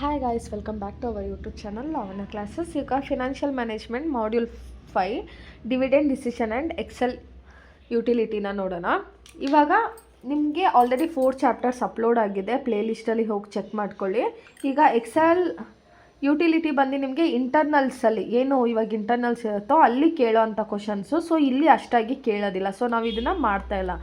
Hi guys, welcome back to our YouTube channel Lavanya Classes. ಈಗ financial management module 5 dividend decision and Excel ಯುಟಿಲಿಟಿನ ನೋಡೋಣ. ಇವಾಗ ನಿಮಗೆ already 4 chapters upload ಆಗಿದೆ, ಪ್ಲೇಲಿಸ್ಟಲ್ಲಿ ಹೋಗಿ ಚೆಕ್ ಮಾಡ್ಕೊಳ್ಳಿ. ಈಗ ಎಕ್ಸೆಲ್ ಯುಟಿಲಿಟಿ ಬಂದು ನಿಮಗೆ ಇಂಟರ್ನಲ್ಸಲ್ಲಿ ಏನು ಇವಾಗ ಇಂಟರ್ನಲ್ಸ್ ಇರುತ್ತೋ ಅಲ್ಲಿ ಕೇಳೋ ಅಂಥ ಕ್ವಶನ್ಸು. ಸೊ ಇಲ್ಲಿ ಅಷ್ಟಾಗಿ ಕೇಳೋದಿಲ್ಲ, ಸೊ ನಾವು ಇದನ್ನು ಮಾಡ್ತಾಯಿಲ್ಲ.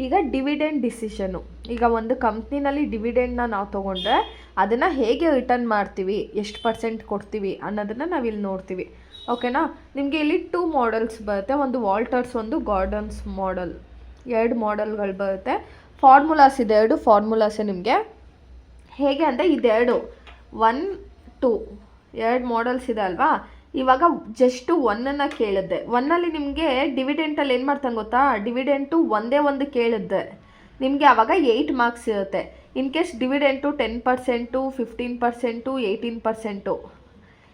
ಈಗ ಡಿವಿಡೆಂಡ್ ಡಿಸಿಷನು, ಈಗ ಒಂದು ಕಂಪ್ನಿನಲ್ಲಿ ಡಿವಿಡೆಂಡ್ನ ನಾವು ತೊಗೊಂಡ್ರೆ ಅದನ್ನು ಹೇಗೆ ರಿಟರ್ನ್ ಮಾಡ್ತೀವಿ, ಎಷ್ಟು ಪರ್ಸೆಂಟ್ ಕೊಡ್ತೀವಿ ಅನ್ನೋದನ್ನು ನಾವಿಲ್ಲಿ ನೋಡ್ತೀವಿ. ಓಕೆನಾ. ನಿಮಗೆ ಇಲ್ಲಿ 2 ಮಾಡೆಲ್ಸ್ ಬರುತ್ತೆ, ಒಂದು ವಾಲ್ಟರ್ಸ್, ಒಂದು ಗಾರ್ಡನ್ಸ್ ಮಾಡೆಲ್. 2 ಮಾಡೆಲ್ಗಳು ಬರುತ್ತೆ. ಫಾರ್ಮುಲಾಸ್ ಇದೆ, 2 ಫಾರ್ಮುಲಾಸೇ ನಿಮಗೆ. ಹೇಗೆ ಅಂದರೆ ಇದೆರಡು 1, 2 2 ಮಾಡೆಲ್ಸ್ ಇದೆ ಅಲ್ವಾ. ಇವಾಗ ಜಸ್ಟು 1ಅನ್ನು ಕೇಳಿದ್ದೆ. 1ಅಲ್ಲಿ ನಿಮಗೆ ಡಿವಿಡೆಂಟಲ್ಲಿ ಏನು ಮಾಡ್ತಾನೆ ಗೊತ್ತಾ, ಡಿವಿಡೆಂಟು ಒಂದೇ ಒಂದು ಕೇಳಿದ್ದೆ ನಿಮಗೆ ಆವಾಗ 8 ಮಾರ್ಕ್ಸ್ ಇರುತ್ತೆ. ಇನ್ ಕೇಸ್ ಡಿವಿಡೆಂಟು 10%, 15%, 18%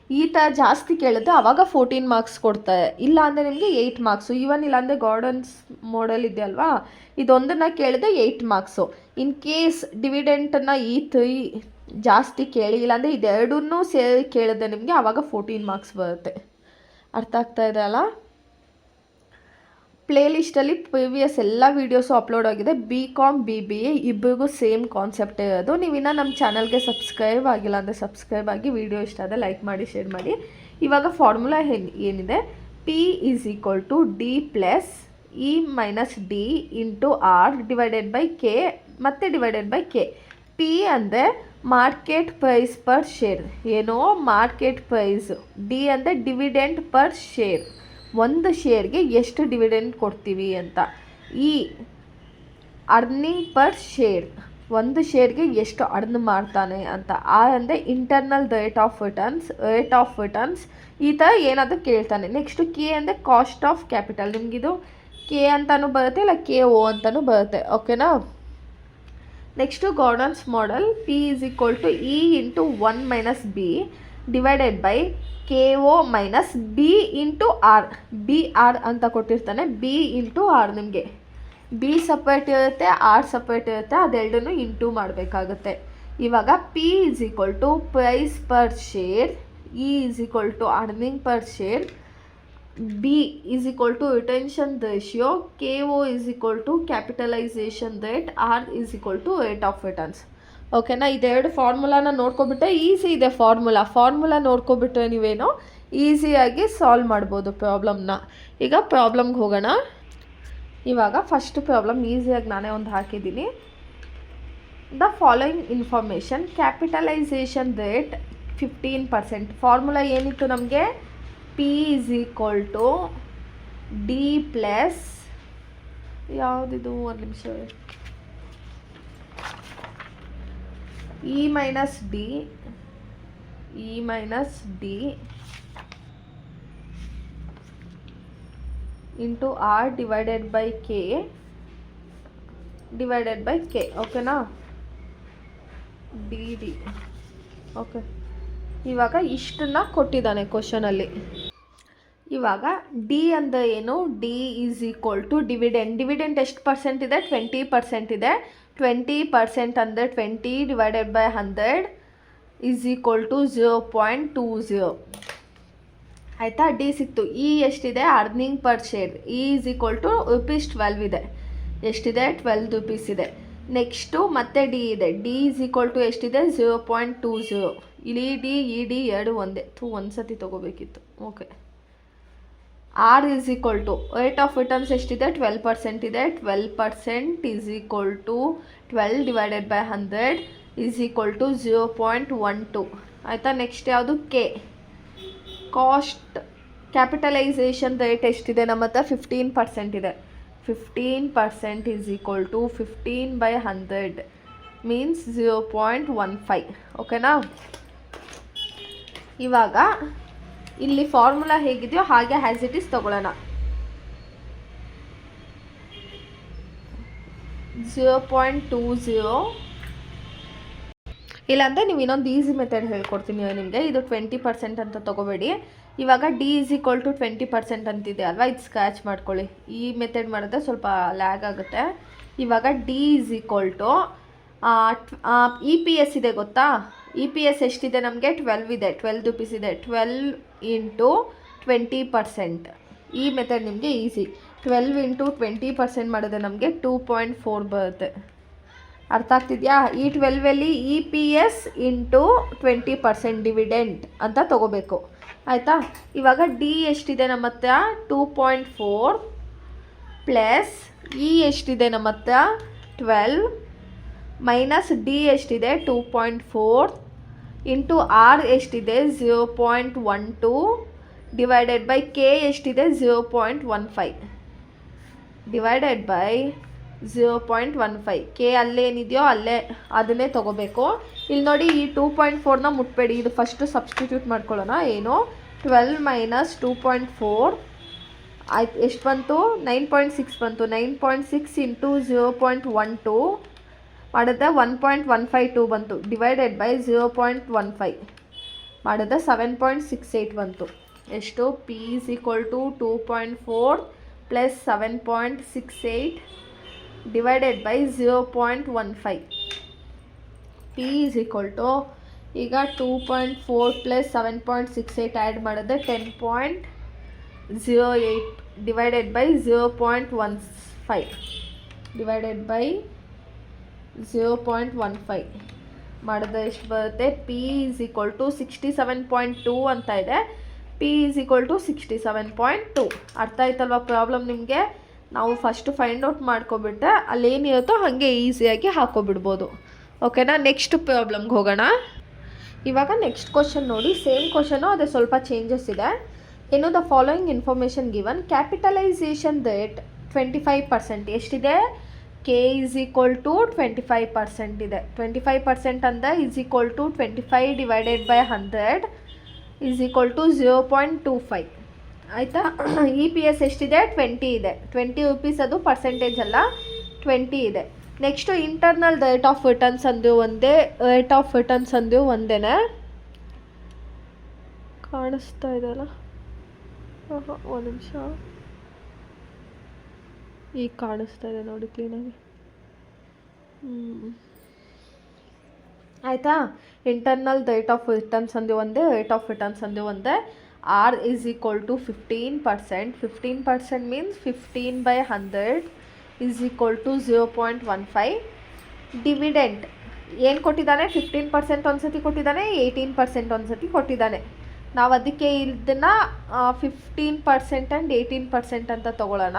ಈ ಥರ ಜಾಸ್ತಿ ಕೇಳಿದ್ರೆ ಆವಾಗ 14 ಮಾರ್ಕ್ಸ್ ಕೊಡ್ತಾರೆ. ಇಲ್ಲ ಅಂದರೆ ನಿಮಗೆ 8 ಮಾರ್ಕ್ಸು. ಈವನ್ ಇಲ್ಲಾಂದರೆ ಗಾರ್ಡನ್ಸ್ ಮಾಡೆಲ್ ಇದೆಯಲ್ವಾ, ಇದೊಂದನ್ನು ಕೇಳಿದ್ರೆ 8 ಮಾರ್ಕ್ಸು. ಇನ್ ಕೇಸ್ ಡಿವಿಡೆಂಟನ್ನು ಈ 3 ಜಾಸ್ತಿ ಕೇಳಿ, ಇಲ್ಲಾಂದರೆ ಇದೆರಡನ್ನೂ ಸೇರಿ ಕೇಳಿದ್ರೆ ನಿಮಗೆ ಆವಾಗ 14 ಮಾರ್ಕ್ಸ್ ಬರುತ್ತೆ. ಅರ್ಥ ಆಗ್ತಾ ಇದೆ ಅಲ್ಲ. ಪ್ಲೇಲಿಸ್ಟಲ್ಲಿ ಪ್ರಿವಿಯಸ್ ಎಲ್ಲ ವೀಡಿಯೋಸು ಅಪ್ಲೋಡ್ ಆಗಿದೆ. BCom BBA ಇಬ್ಬರಿಗೂ ಸೇಮ್ ಕಾನ್ಸೆಪ್ಟ್ ಇರೋದು. ನೀವಿನ್ನ ನಮ್ಮ ಚಾನಲ್ಗೆ ಸಬ್ಸ್ಕ್ರೈಬ್ ಆಗಿಲ್ಲ ಅಂದರೆ ಸಬ್ಸ್ಕ್ರೈಬ್ ಆಗಿ, ವಿಡಿಯೋ ಇಷ್ಟ ಆದರೆ ಲೈಕ್ ಮಾಡಿ, ಶೇರ್ ಮಾಡಿ. ಇವಾಗ ಫಾರ್ಮುಲಾ ಏನಿದೆ, P = D + E - D × R / K ಮತ್ತು / K. P ಅಂದರೆ ಮಾರ್ಕೆಟ್ ಪ್ರೈಸ್ ಪರ್ ಶೇರ್, ಏನೋ ಮಾರ್ಕೆಟ್ ಪ್ರೈಸ್. ಡಿ ಅಂದರೆ ಡಿವಿಡೆಂಟ್ ಪರ್ ಶೇರ್, ಒಂದು ಶೇರ್ಗೆ ಎಷ್ಟು ಡಿವಿಡೆಂಟ್ ಕೊಡ್ತೀವಿ ಅಂತ. ಈ ಅರ್ನಿಂಗ್ ಪರ್ ಶೇರ್, ಒಂದು ಶೇರ್ಗೆ ಎಷ್ಟು ಅರ್ನ್ ಮಾಡ್ತಾನೆ ಅಂತ. ಆರ್ ಅಂದರೆ ಇಂಟರ್ನಲ್ ರೇಟ್ ಆಫ್ ರಿಟರ್ನ್ಸ್ ಈ ಥರ ಏನಾದರೂ ಕೇಳ್ತಾನೆ. ನೆಕ್ಸ್ಟು ಕೆ ಅಂದರೆ ಕಾಸ್ಟ್ ಆಫ್ ಕ್ಯಾಪಿಟಲ್. ನಿಮಗಿದು ಕೆ ಅಂತಲೂ ಬರುತ್ತೆ, ಇಲ್ಲ KO ಅಂತಲೂ ಬರುತ್ತೆ. ಓಕೆನಾ. Next gardens model, P = E × 1 - B / KO - B × R. BR ಅಂತ ಕೊಟ್ಟಿರ್ತಾನೆ, B × R. ನಿಮಗೆ B ಸಪ್ರೇಟ್ ಇರುತ್ತೆ, R ಸಪ್ರೇಟ್ ಇರುತ್ತೆ, ಅದೆರಡನ್ನೂ ಇಂಟು ಮಾಡಬೇಕಾಗುತ್ತೆ. ಇವಾಗ P = price per share, E = earning per share, B = retention ratio, KO = capitalisation rate, R = rate of returns. ಓಕೆನಾ. ಇದೆರಡು ಫಾರ್ಮುಲಾನ ನೋಡ್ಕೊಬಿಟ್ರೆ ಈಸಿ ಇದೆ. ಫಾರ್ಮುಲಾ ನೋಡ್ಕೊಬಿಟ್ರೆ ನೀವೇನೋ ಈಸಿಯಾಗಿ ಸಾಲ್ವ್ ಮಾಡ್ಬೋದು ಪ್ರಾಬ್ಲಮ್ನ. ಈಗ ಪ್ರಾಬ್ಲಮ್ಗೆ ಹೋಗೋಣ. ಇವಾಗ ಫಸ್ಟ್ ಪ್ರಾಬ್ಲಮ್ ಈಸಿಯಾಗಿ ನಾನೇ ಒಂದು ಹಾಕಿದ್ದೀನಿ. The following information, capitalisation rate 15%. Formula ಏನಿತ್ತು ನಮಗೆ, P = D + ಯಾವುದಿದು, ಒಂದು ನಿಮಿಷ, E - D × R / K. ಓಕೆನಾ. DD. ಓಕೆ. ಇವಾಗ ಇಷ್ಟನ್ನು ಕೊಟ್ಟಿದ್ದಾನೆ ಕ್ವಶನಲ್ಲಿ. ಇವಾಗ ಡಿ ಅಂದರೆ ಏನು, D = ಡಿವಿಡೆಂಟ್ ಎಷ್ಟು ಪರ್ಸೆಂಟ್ ಇದೆ, 20% ಇದೆ. 20% ಅಂದರೆ 20 / 100 = 0.20. ಆಯಿತಾ. ಡಿ ಸಿಕ್ತು. E ಎಷ್ಟಿದೆ, ಅರ್ನಿಂಗ್ ಪರ್ ಶೇರ್, E = ₹12 ಇದೆ. ಎಷ್ಟಿದೆ, 12 ರೂಪೀಸ್ ಇದೆ. ನೆಕ್ಸ್ಟು ಮತ್ತೆ ಡಿ ಇದೆ. D = ಎಷ್ಟಿದೆ, 0.20. ಇಲ್ಲಿ ಡಿ ಎರಡು ಒಂದೇ, ಒಂದು ಸತಿ ತೊಗೋಬೇಕಿತ್ತು. Okay. R = rate of returns ಎಷ್ಟಿದೆ, 12% ಇದೆ. 12% = 12 / 100 0.12. ಆಯಿತಾ. ನೆಕ್ಸ್ಟ್ ಯಾವುದು, K. ಕ್ಯಾಪಿಟಲೈಸೇಷನ್ ರೇಟ್ ಎಷ್ಟಿದೆ ನಮ್ಮ ಹತ್ರ, 15% ಇದೆ. 15% = 15/100 ಮೀನ್ಸ್ 0.15. ಓಕೆನಾ. ಇವಾಗ ಇಲ್ಲಿ ಫಾರ್ಮುಲಾ ಹೇಗಿದೆಯೋ ಹಾಗೆ ಆ್ಯಸ್ ಇಟ್ ಈಸ್ ತಗೊಳ್ಳೋಣ. 0.20. ಇಲ್ಲಾಂದರೆ ನೀವು ಇನ್ನೊಂದು ಈಸಿ ಮೆಥಡ್ ಹೇಳ್ಕೊಡ್ತೀನಿ ನಿಮಗೆ. ಇದು 20% ಅಂತ ತೊಗೋಬೇಡಿ. ಇವಾಗ D = 20% ಅಂತಿದೆ ಅಲ್ವಾ, ಇದು ಸ್ಕ್ರ್ಯಾಚ್ ಮಾಡ್ಕೊಳ್ಳಿ. ಈ ಮೆಥಡ್ ಮಾಡಿದ್ರೆ ಸ್ವಲ್ಪ ಲ್ಯಾಗ್ ಆಗುತ್ತೆ. ಇವಾಗ D = EPS ಇದೆ ಗೊತ್ತಾ, ಇ ಪಿ ಎಸ್ ಎಷ್ಟಿದೆ ನಮಗೆ 12 ಇದೆ, 12 ರುಪೀಸ್ ಇದೆ. 12 ಇಂಟು 20%. ಈ ಮೆಥಡ್ ನಿಮಗೆ ಈಸಿ. 12 ಇಂಟು 20% ಮಾಡಿದ್ರೆ ನಮಗೆ 2.4 ಬರುತ್ತೆ. ಅರ್ಥ ಆಗ್ತಿದೆಯಾ? ಈ 12ಅಲ್ಲಿ E P S into 20% dividend ಅಂತ ತೊಗೋಬೇಕು. ಆಯಿತಾ? ಇವಾಗ ಡಿ ಎಷ್ಟಿದೆ ನಮ್ಮ ಹತ್ರ 2.4 ಪ್ಲಸ್ ಇ ಎಷ್ಟಿದೆ ನಮ್ಮ ಹತ್ರ 12 ಮೈನಸ್ ಡಿ ಎಷ್ಟಿದೆ 2.4 ಇಂಟು ಆರ್ ಎಷ್ಟಿದೆ 0.12 ಡಿವೈಡೆಡ್ ಬೈ ಕೆ ಎಷ್ಟಿದೆ 0.15 ಡಿವೈಡೆಡ್ ಬೈ 0.15. ಕೆ ಅಲ್ಲೇನಿದೆಯೋ ಅಲ್ಲೇ ಅದನ್ನೇ ತೊಗೋಬೇಕು. ಇಲ್ಲಿ ನೋಡಿ, ಈ 2.4ನ ಮುಟ್ಬೇಡಿ, ಇದು ಫಸ್ಟು ಸಬ್ಸ್ಟಿಟ್ಯೂಟ್ ಮಾಡ್ಕೊಳ್ಳೋಣ. ಏನು 12 ಮೈನಸ್ 2.4 ಆಯ್ತು, ಎಷ್ಟು ಬಂತು 9.6 ಬಂತು. 9.6 ಇಂಟು 0.12 ಮಾಡಿದ್ರೆ 1.152 ಬಂತು ಡಿವೈಡೆಡ್ ಬೈ 0.15 ಮಾಡಿದ್ರೆ 7.68 ಬಂತು. ಎಷ್ಟು? P is equal to 2.4 plus 7.68 divided by 0.15. P is equal to ಈಗ 2.4 ಪ್ಲಸ್ 7.68 ಆ್ಯಡ್ ಮಾಡಿದ್ರೆ 10.08 ಡಿವೈಡೆಡ್ ಬೈ 0.15 ಡಿವೈಡೆಡ್ ಬೈ 0.15 ಮಾಡಿದ್ರೆ ಎಷ್ಟು ಬರುತ್ತೆ? ಪಿ ಈಸ್ ಈಕ್ವಲ್ ಟು 67.2 ಅಂತ ಇದೆ. P is equal to 67.2. ಅರ್ಥ ಆಯ್ತಲ್ವ ಪ್ರಾಬ್ಲಮ್ ನಿಮಗೆ? ನಾವು ಫಸ್ಟು ಫೈಂಡ್ ಔಟ್ ಮಾಡ್ಕೊಬಿಟ್ರೆ ಅಲ್ಲೇನಿರುತ್ತೋ ಹಾಗೆ ಈಸಿಯಾಗಿ ಹಾಕೋಬಿಡ್ಬೋದು. ಓಕೆನಾ? ನೆಕ್ಸ್ಟ್ ಪ್ರಾಬ್ಲಮ್ಗೆ ಹೋಗೋಣ. ಇವಾಗ ನೆಕ್ಸ್ಟ್ ಕ್ವಶನ್ ನೋಡಿ, ಸೇಮ್ ಕ್ವಶನು, ಅದೇ ಸ್ವಲ್ಪ ಚೇಂಜಸ್ ಇದೆ. ಏನು? The following information given. Capitalisation rate 25% ಎಷ್ಟಿದೆ? ಕೆ ಈಸ್ ಈಕ್ವಲ್ ಟು 25% ಇದೆ. 25% ಅಂದರೆ is equal to 25 divided by 100 is equal to 0.25. ಆಯಿತಾ? ಇ ಪಿ ಎಸ್ ಎಷ್ಟಿದೆ? 20 ಇದೆ. 20 ರುಪೀಸ್, ಅದು ಪರ್ಸೆಂಟೇಜ್ ಅಲ್ಲ, 20 ಇದೆ. Next internal rate of returns ಅಂದು ಒಂದೇ, ರೇಟ್ ಆಫ್ ರಿಟರ್ನ್ಸ್ ಅಂದು ಒಂದೇನೆ ಕಾಣಿಸ್ತಾ ಇದೆಯಲ್ಲ. ಒಂದು ನಿಮಿಷ, ಈಗ ಕಾಣಿಸ್ತಾ ಇದೆ ನೋಡಿ ಕ್ಲೀನಾಗಿ. ಆಯಿತಾ? ಇಂಟರ್ನಲ್ ರೇಟ್ ಆಫ್ ರಿಟರ್ನ್ಸ್ ಅಂದು ಒಂದೇ, ರೇಟ್ ಆಫ್ ರಿಟರ್ನ್ಸ್ ಅಂದು ಒಂದೇ. R is equal to 15%. 15% means 15 by 100 is equal to 0.15. Dividend ಏನು ಕೊಟ್ಟಿದ್ದಾನೆ? 15% ಒಂದು ಸತಿ ಕೊಟ್ಟಿದ್ದಾನೆ, 18% ಒಂದು ಸತಿ ಕೊಟ್ಟಿದ್ದಾನೆ. ನಾವು ಅದಕ್ಕೆ ಇದನ್ನು 15% ಆ್ಯಂಡ್ 18% ಅಂತ ತೊಗೊಳ್ಳೋಣ.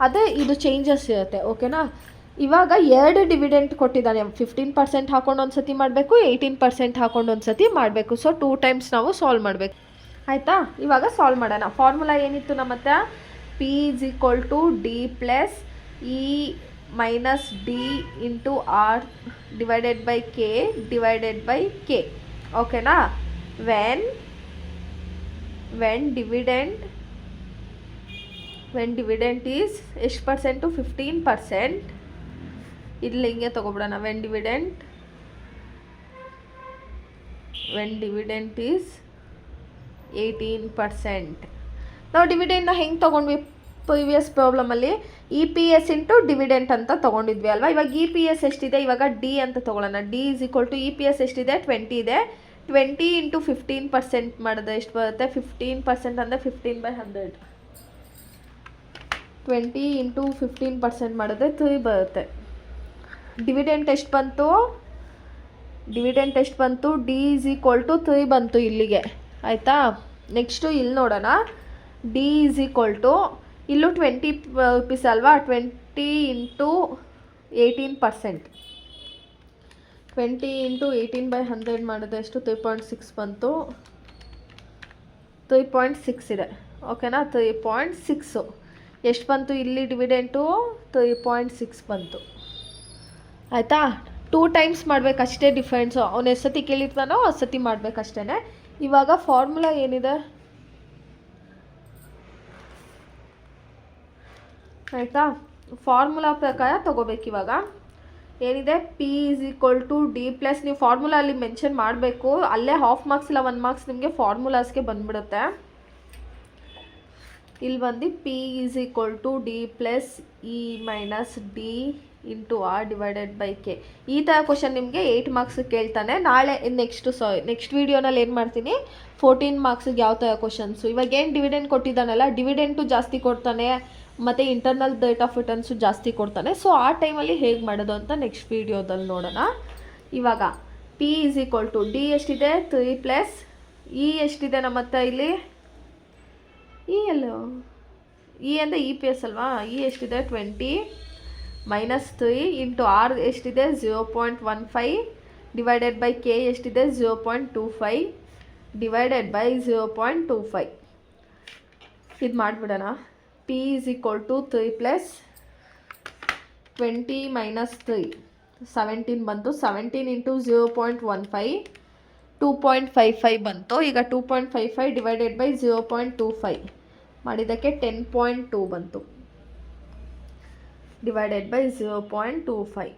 ಅದೇ ಇದು ಚೇಂಜಸ್ ಇರುತ್ತೆ. ಓಕೆನಾ? ಇವಾಗ 2 ಡಿವಿಡೆಂಟ್ ಕೊಟ್ಟಿದ್ದಾನೆ. 15% ಹಾಕೊಂಡು ಒಂದು ಸತಿ ಮಾಡಬೇಕು, 18% ಹಾಕೊಂಡು ಒಂದು ಸತಿ ಮಾಡಬೇಕು. ಸೊ 2 ಟೈಮ್ಸ್ ನಾವು ಸಾಲ್ವ್ ಮಾಡಬೇಕು. ಆಯಿತಾ? ಇವಾಗ ಸಾಲ್ವ್ ಮಾಡೋಣ. ಫಾರ್ಮುಲಾ ಏನಿತ್ತು ನಮ್ಮ ಹತ್ರ? P is equal to D plus E minus D into R divided by K divided by K. ಓಕೆನಾ? ವೆನ್ ಡಿವಿಡೆಂಟ್ ಈಸ್ ಎಷ್ಟು ಪರ್ಸೆಂಟು? 15%. ಇಲ್ಲಿ ಹಿಂಗೆ ತೊಗೊಬಿಡೋಣ. When dividend is 18%. ನಾವು ಡಿವಿಡೆಂಡ್ನ ಹೆಂಗೆ ತೊಗೊಂಡ್ವಿ? ಪ್ರಿವಿಯಸ್ ಪ್ರಾಬ್ಲಮಲ್ಲಿ E P S into dividend ಅಂತ ತೊಗೊಂಡಿದ್ವಿ ಅಲ್ವಾ. ಇವಾಗ ಇ ಪಿ ಎಸ್ ಎಷ್ಟಿದೆ? ಇವಾಗ ಡಿ ಅಂತ ತೊಗೊಳ್ಳೋಣ. D is equal to E P S ಎಷ್ಟಿದೆ? 20 ಇದೆ. 20 ಇಂಟು 15% ಮಾಡಿದ್ರೆ ಎಷ್ಟು ಬರುತ್ತೆ? 15% ಅಂದರೆ 15 ಬೈ 100. 20 ಇಂಟು 15% ಮಾಡಿದ್ರೆ 3 ಬರುತ್ತೆ. ಡಿವಿಡೆಂಟ್ ಎಷ್ಟು ಬಂತು? ಡಿ ಈಸ್ ಈಕ್ವಲ್ ಟು 3 ಬಂತು ಇಲ್ಲಿಗೆ. ಆಯಿತಾ? ನೆಕ್ಸ್ಟು ಇಲ್ಲಿ ನೋಡೋಣ. ಡಿ ಈಸ್ ಈಕ್ವಲ್ ಟು ಇಲ್ಲೂ 20 ರುಪೀಸ್ ಅಲ್ವಾ. 20 ಇಂಟು 18%. 20 ಇಂಟು 18 ಬೈ 100 ಮಾಡಿದ್ರೆ ಎಷ್ಟು? 3.6 ಬಂತು. 3.6 ಇದೆ. ಓಕೆನಾ? 3.6 ಎಷ್ಟು ಬಂತು ಇಲ್ಲಿ ಡಿವಿಡೆಂಟು? 3.6 ಬಂತು. ಆಯಿತಾ? 2 ಟೈಮ್ಸ್ ಮಾಡಬೇಕಷ್ಟೇ ಡಿಫ್ರೆನ್ಸು. ಅವನು ಎಷ್ಟು ಸತಿ ಕೇಳಿರ್ತಾನೋ ಅಷ್ಟು ಸತಿ ಮಾಡಬೇಕಷ್ಟೇ. ಇವಾಗ ಫಾರ್ಮುಲಾ ಏನಿದೆ? ಆಯಿತಾ? ಫಾರ್ಮುಲಾ ಪ್ರಕಾರ ತೊಗೋಬೇಕಿವಾಗ. ಏನಿದೆ? P is equal to D plus, ನೀವು ಫಾರ್ಮುಲಾ ಅಲ್ಲಿ ಮೆನ್ಷನ್ ಮಾಡಬೇಕು. ಅಲ್ಲೇ ಹಾಫ್ ಮಾರ್ಕ್ಸ್ ಇಲ್ಲ 1 ಮಾರ್ಕ್ಸ್ ನಿಮಗೆ ಫಾರ್ಮುಲಾಸ್ಗೆ ಬಂದುಬಿಡುತ್ತೆ. ಇಲ್ಲಿ ಬಂದು P is equal to D plus E minus D into R divided by K. ಈ ಥರ ಕ್ವಶನ್ ನಿಮಗೆ 8 ಮಾರ್ಕ್ಸ್ ಕೇಳ್ತಾನೆ. ನಾಳೆ ನೆಕ್ಸ್ಟ್ ವೀಡಿಯೋನಲ್ಲಿ ಏನು ಮಾಡ್ತೀನಿ, 14 ಮಾರ್ಕ್ಸಿಗೆ ಯಾವ ಥರ ಕ್ವಶನ್ಸು. ಇವಾಗ ಏನು ಡಿವಿಡೆಂಡ್ ಕೊಟ್ಟಿದ್ದಾನಲ್ಲ, ಡಿವಿಡೆಂಟು ಜಾಸ್ತಿ ಕೊಡ್ತಾನೆ ಮತ್ತು ಇಂಟರ್ನಲ್ ರೇಟ್ ಆಫ್ ರಿಟರ್ನ್ಸು ಜಾಸ್ತಿ ಕೊಡ್ತಾನೆ. ಸೊ ಆ ಟೈಮಲ್ಲಿ ಹೇಗೆ ಮಾಡೋದು ಅಂತ ನೆಕ್ಸ್ಟ್ ವೀಡಿಯೋದಲ್ಲಿ ನೋಡೋಣ. ಇವಾಗ P is equal to D ಎಷ್ಟಿದೆ 3 ಪ್ಲಸ್ ಇ ಎಷ್ಟಿದೆ ನಮ್ಮ ಹತ್ರ ಇಲ್ಲಿ, ಇ ಎಲ್ಲೋ ಇ ಅಂದರೆ ಇ ಪಿ ಎಸ್ ಅಲ್ವಾ, ಇ ಎಷ್ಟಿದೆ 20 ಮೈನಸ್ 3 ಇಂಟು ಆರ್ ಎಷ್ಟಿದೆ 0.15 ಡಿವೈಡೆಡ್ ಬೈ ಕೆ ಎಷ್ಟಿದೆ 0.25 ಡಿವೈಡೆಡ್ ಬೈ 0.25. ಇದು ಮಾಡಿಬಿಡೋಣ. P is equal to 3 plus 20 minus 3 17 ಬಂತು. 17 ಇಂಟು 0.15 2.55 ಬಂತು. ಈಗ 2.55 ಡಿವೈಡೆಡ್ ಬೈ 0.25 ಮಾಡಿದ್ದಕ್ಕೆ 10.2 ಬಂತು divided by 0.25.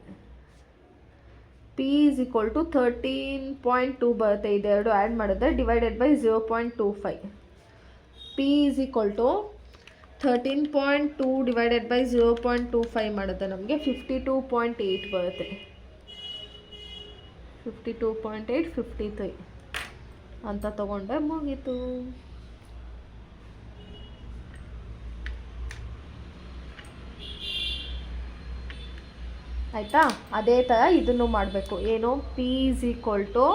P is equal to 13.2 ಬರುತ್ತೆ. ಇದೆರಡು ಆ್ಯಡ್ ಮಾಡಿದ್ರೆ divided by 0.25. P is equal to 13.2 divided by 0.25 ಮಾಡುತ್ತೆ ನಮಗೆ 52.8 ಬರುತ್ತೆ. 52.8 53 ಅಂತ ತಗೊಂಡೆ, ಮುಗೀತು. ಆಯಿತಾ? ಅದೇ ಥರ ಇದನ್ನು ಮಾಡಬೇಕು. ಏನು, P is equal to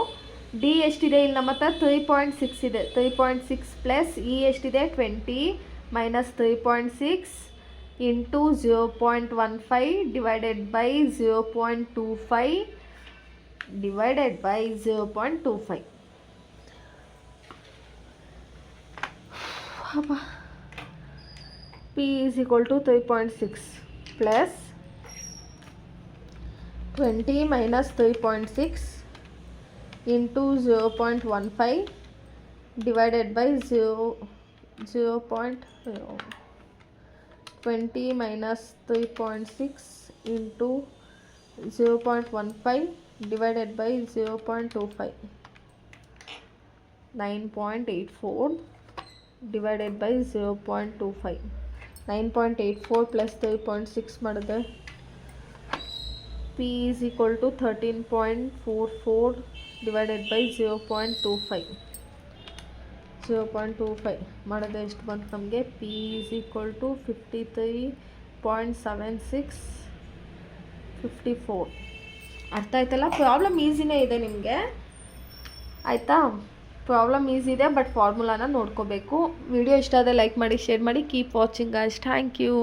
D ಎಷ್ಟಿದೆ ಇಲ್ಲಿ ನಮ್ಮ ಹತ್ರ 3.6 ಇದೆ. 3.6 ಪ್ಲಸ್ ಇ ಎಷ್ಟಿದೆ 20 minus 3.6 into 0.15 divided by 0.25 divided by 0.25. P is equal to 3.6 plus 20 minus 3.6 into 0.15 divided by 20 minus 3.6 into 0.15 divided by 0.25 9.84 divided by 0.25. 9.84 plus 3.6 ಮಾಡಿದ್ರೆ P is equal to 13.44 divided by 0.25. 0.25 ಮಾಡಿದ್ರೆ ಎಷ್ಟು ಬಂತು ನಮಗೆ? P is equal to 53.76 54. ಅರ್ಥ ಆಯ್ತಲ್ಲ? Problem ಈಸಿನೇ ಇದೆ ನಿಮಗೆ, ಆಯಿತಾ? ಪ್ರಾಬ್ಲಮ್ ಈಸಿ ಇದೆ, ಬಟ್ ಫಾರ್ಮುಲಾನ ನೋಡ್ಕೋಬೇಕು. ವಿಡಿಯೋ ಇಷ್ಟ ಆದರೆ ಲೈಕ್ ಮಾಡಿ, ಶೇರ್ ಮಾಡಿ. Keep watching guys. Thank you.